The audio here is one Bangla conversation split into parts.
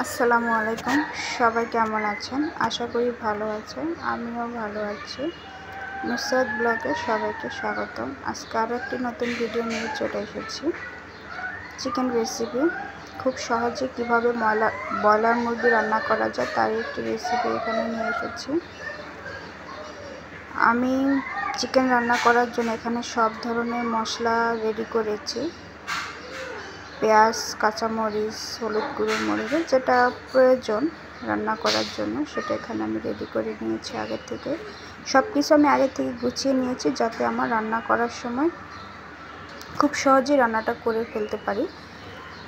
আসসালামু আলাইকুম। সবাই কেমন আছেন? আশা করি ভালো আছেন। আমিও ভালো আছি। নুসরাত ব্লগে সবাইকে স্বাগতম। আজকে আরও একটি নতুন ভিডিও নিয়ে চলে এসেছি। চিকেন রেসিপি খুব সহজে কিভাবে ব্রয়লার মুরগি রান্না করা যায় তার একটি রেসিপি এখানে নিয়ে এসেছি। আমি চিকেন রান্না করার জন্য এখানে সব ধরনের মশলা রেডি করেছি। পেঁয়াজ, কাঁচামরিচ, হলুদ গুঁড়ো, মরিচ যেটা প্রয়োজন রান্না করার জন্য সেটা এখানে আমি রেডি করে নিয়েছি আগে থেকে। সব কিছু আমি আগে থেকে গুছিয়ে নিয়েছি যাতে আমার রান্না করার সময় খুব সহজেই রান্নাটা করে ফেলতে পারি।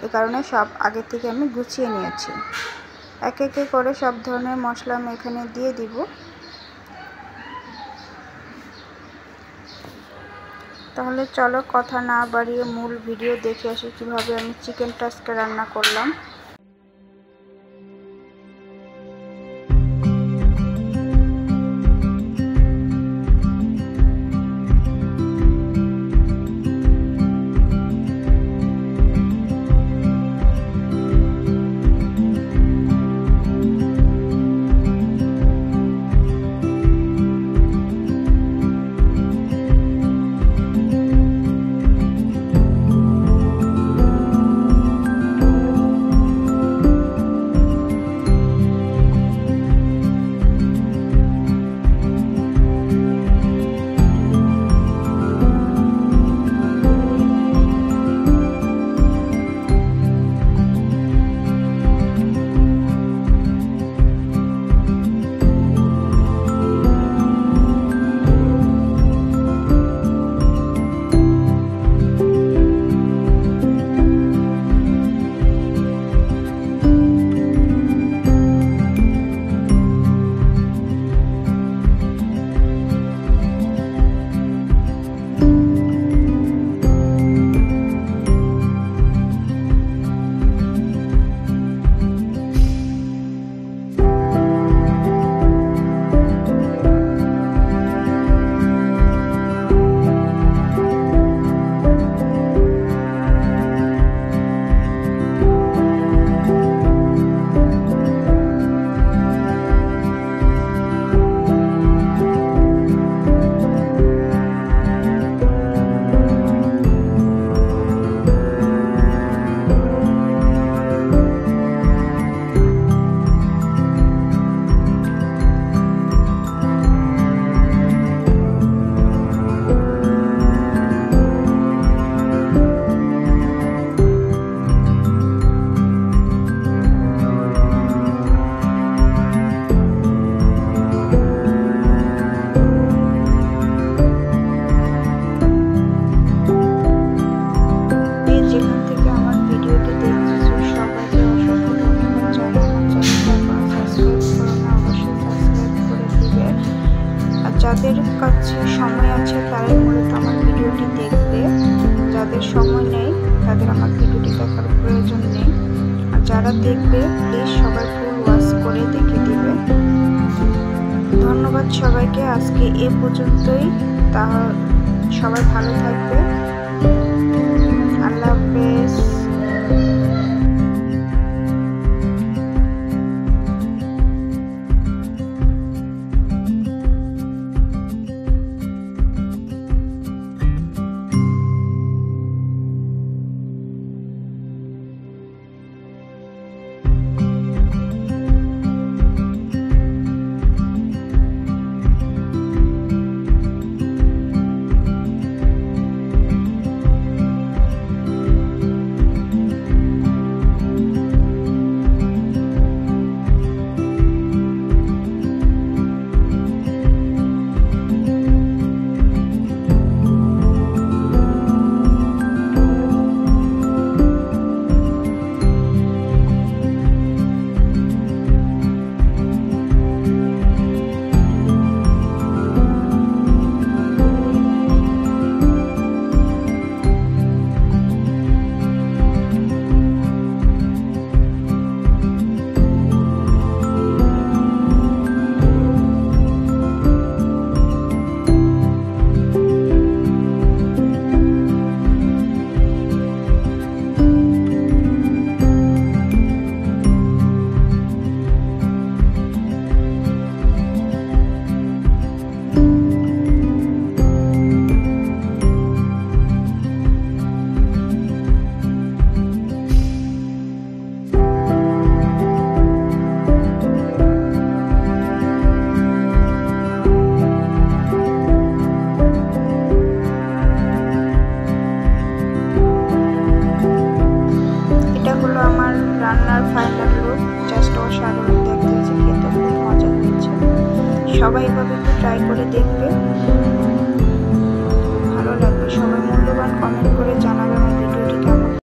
এ কারণে সব আগে থেকে আমি গুছিয়ে নিয়েছি। এক একে করে সব ধরনের মশলা আমি এখানে দিয়ে দিব। তাহলে চলো কথা না বাড়িয়ে মূল ভিডিও দেখে আসি কিভাবে আমি চিকেনটা আজকে রান্না করলাম। যাদের কাছে সময় আছে তারাই মূলত আমার ভিডিওটি দেখবে, যাদের সময় নেই তাদের আমার ভিডিওটি দেখার প্রয়োজন নেই। আর যারা দেখবে প্লিজ সবাই ফুল ওয়াচ করে দেখে দিবে। ধন্যবাদ সবাইকে। আজকে এ পর্যন্তই। সবাই ভালো থাকবে। আল্লাহ হাফেজ। সবাই এভাবে একটু ট্রাই করে দেখবে।